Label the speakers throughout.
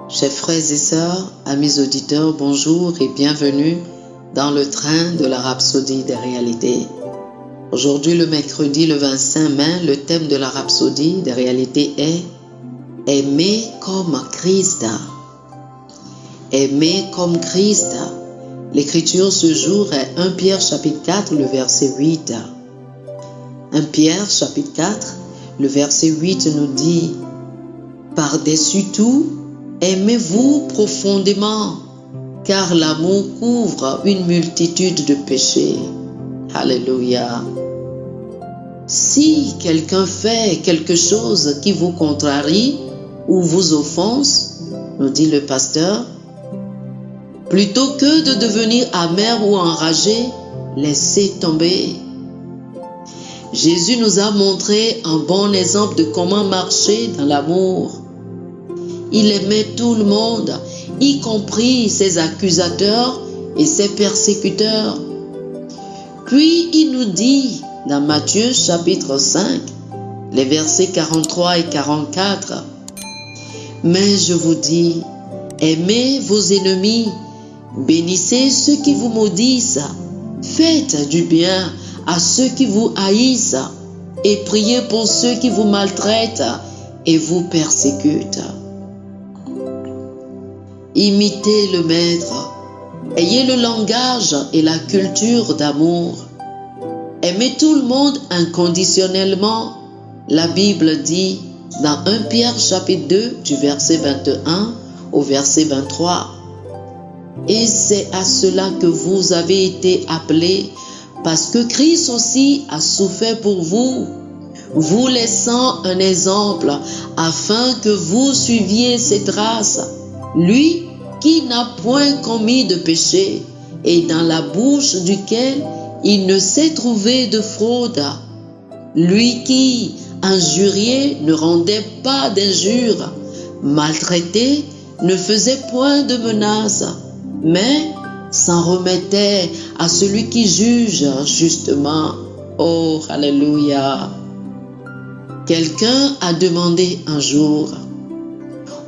Speaker 1: Chers frères et sœurs, amis auditeurs, bonjour et bienvenue dans le train de la rhapsodie des réalités. Aujourd'hui, le mercredi, le 25 mai, le thème de la rhapsodie des réalités est « Aimer comme Christ ». Aimer comme Christ. L'écriture ce jour est 1 Pierre chapitre 4, le verset 8. 1 Pierre chapitre 4, le verset 8 nous dit « Par-dessus tout, aimez-vous profondément, car l'amour couvre une multitude de péchés. » Alléluia. Si quelqu'un fait quelque chose qui vous contrarie ou vous offense, nous dit le pasteur, plutôt que de devenir amer ou enragé, laissez tomber. Jésus nous a montré un bon exemple de comment marcher dans l'amour. Il aimait tout le monde, y compris ses accusateurs et ses persécuteurs. Puis il nous dit dans Matthieu chapitre 5, les versets 43 et 44, « Mais je vous dis, aimez vos ennemis, bénissez ceux qui vous maudissent, faites du bien à ceux qui vous haïssent et priez pour ceux qui vous maltraitent et vous persécutent. » Imitez le Maître, ayez le langage et la culture d'amour. Aimez tout le monde inconditionnellement. La Bible dit dans 1 Pierre chapitre 2 du verset 21 au verset 23. Et c'est à cela que vous avez été appelés, parce que Christ aussi a souffert pour vous, vous laissant un exemple afin que vous suiviez ses traces. Lui qui n'a point commis de péché et dans la bouche duquel il ne s'est trouvé de fraude. Lui qui, injurié, ne rendait pas d'injures, maltraité, ne faisait point de menaces, mais s'en remettait à celui qui juge justement. Oh, alléluia! Quelqu'un a demandé un jour,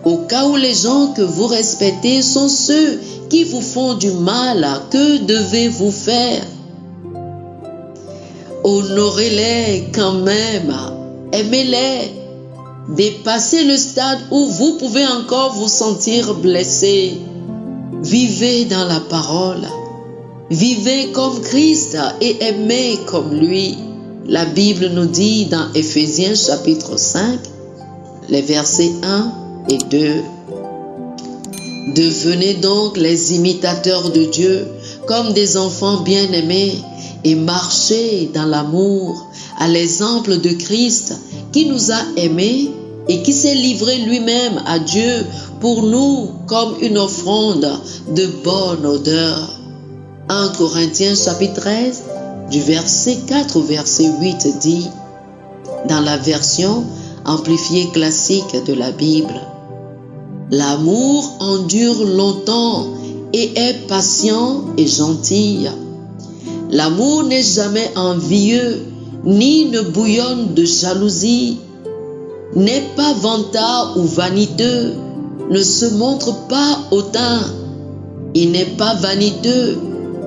Speaker 1: au cas où les gens que vous respectez sont ceux qui vous font du mal, que devez-vous faire? Honorez-les quand même, aimez-les. Dépassez le stade où vous pouvez encore vous sentir blessé. Vivez dans la parole. Vivez comme Christ et aimez comme lui. La Bible nous dit dans Éphésiens chapitre 5, les versets 1 et 2. Devenez donc les imitateurs de Dieu comme des enfants bien-aimés et marchez dans l'amour à l'exemple de Christ qui nous a aimés et qui s'est livré lui-même à Dieu pour nous comme une offrande de bonne odeur. 1 Corinthiens chapitre 13 du verset 4 au verset 8 dit, dans la version amplifiée classique de la Bible, « L'amour endure longtemps et est patient et gentil. L'amour n'est jamais envieux, ni ne bouillonne de jalousie, n'est pas vantard ou vaniteux, ne se montre pas hautain. Il n'est pas vaniteux,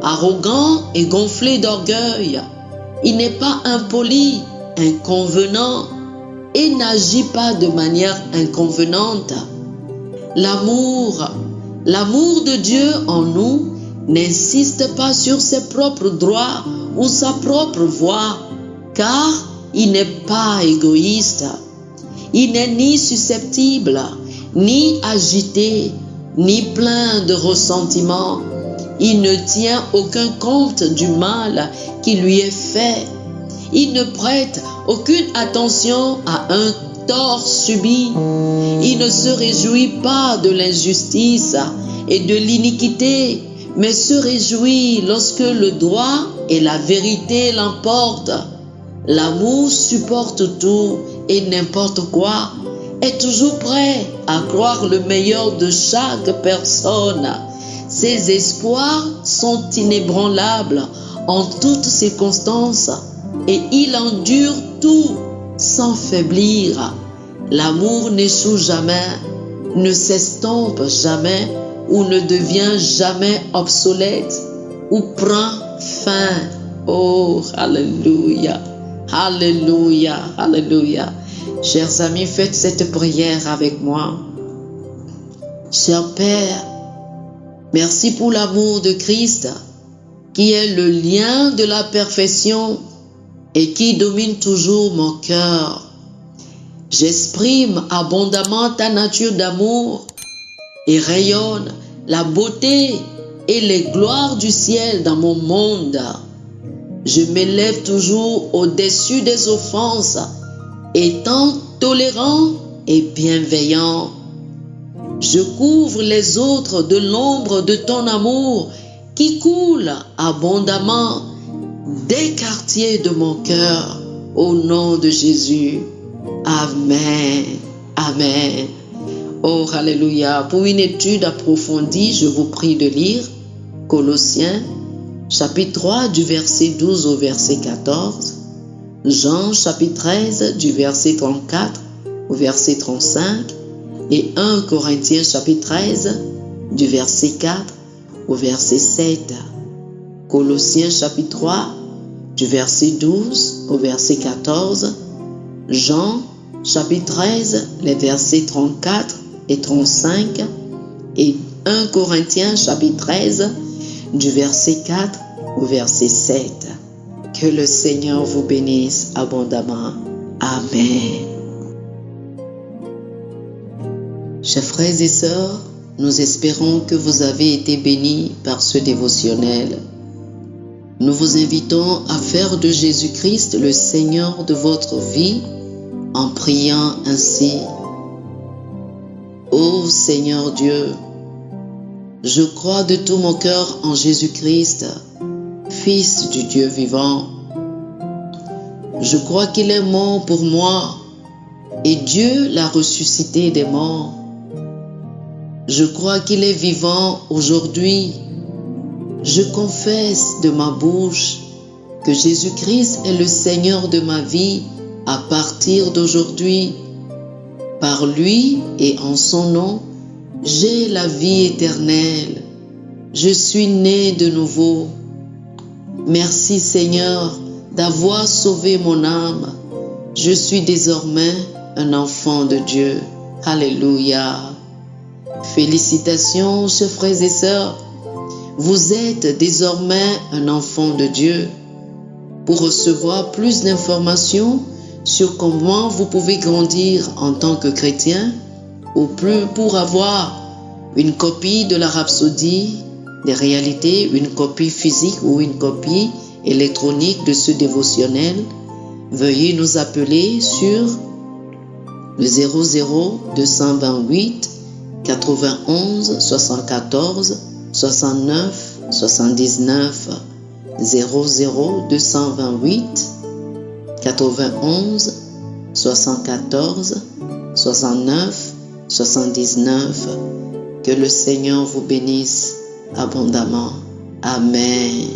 Speaker 1: arrogant et gonflé d'orgueil. Il n'est pas impoli, inconvenant et n'agit pas de manière inconvenante. L'amour de Dieu en nous n'insiste pas sur ses propres droits ou sa propre voix, car il n'est pas égoïste. Il n'est ni susceptible, ni agité, ni plein de ressentiment. Il ne tient aucun compte du mal qui lui est fait. Il ne prête aucune attention à un tort subi. Il ne se réjouit pas de l'injustice et de l'iniquité, mais se réjouit lorsque le droit et la vérité l'emportent. L'amour supporte tout et n'importe quoi, est toujours prêt à croire le meilleur de chaque personne. Ses espoirs sont inébranlables en toutes circonstances et il endure tout sans faiblir. L'amour n'échoue jamais, ne s'estompe jamais ou ne devient jamais obsolète ou prend fin. Oh, alléluia, alléluia, alléluia. Chers amis, faites cette prière avec moi. Cher Père, merci pour l'amour de Christ qui est le lien de la perfection et qui domine toujours mon cœur. J'exprime abondamment ta nature d'amour et rayonne la beauté et les gloires du ciel dans mon monde. Je m'élève toujours au-dessus des offenses, étant tolérant et bienveillant. Je couvre les autres de l'ombre de ton amour qui coule abondamment des quartiers de mon cœur, au nom de Jésus. Amen. Amen. Oh, alléluia. Pour une étude approfondie, je vous prie de lire Colossiens, chapitre 3, du verset 12 au verset 14, Jean, chapitre 13, du verset 34 au verset 35, et 1 Corinthiens, chapitre 13, du verset 4 au verset 7. Colossiens, chapitre 3, du verset 12 au verset 14, Jean, chapitre 13, les versets 34 et 35, et 1 Corinthiens, chapitre 13, du verset 4 au verset 7. Que le Seigneur vous bénisse abondamment. Amen. Chers frères et sœurs, nous espérons que vous avez été bénis par ce dévotionnel. Nous vous invitons à faire de Jésus-Christ le Seigneur de votre vie en priant ainsi. Ô Seigneur Dieu, je crois de tout mon cœur en Jésus-Christ, Fils du Dieu vivant. Je crois qu'il est mort pour moi et Dieu l'a ressuscité des morts. Je crois qu'il est vivant aujourd'hui. Je confesse de ma bouche que Jésus-Christ est le Seigneur de ma vie à partir d'aujourd'hui. Par lui et en son nom, j'ai la vie éternelle. Je suis né de nouveau. Merci Seigneur d'avoir sauvé mon âme. Je suis désormais un enfant de Dieu. Alléluia. Félicitations, chers frères et sœurs. Vous êtes désormais un enfant de Dieu. Pour recevoir plus d'informations sur comment vous pouvez grandir en tant que chrétien, ou plus pour avoir une copie de la Rhapsodie des réalités, une copie physique ou une copie électronique de ce dévotionnel, veuillez nous appeler sur le 00 228 91 74 69 79 00 228 91 74 69 79. Que le Seigneur vous bénisse abondamment. Amen.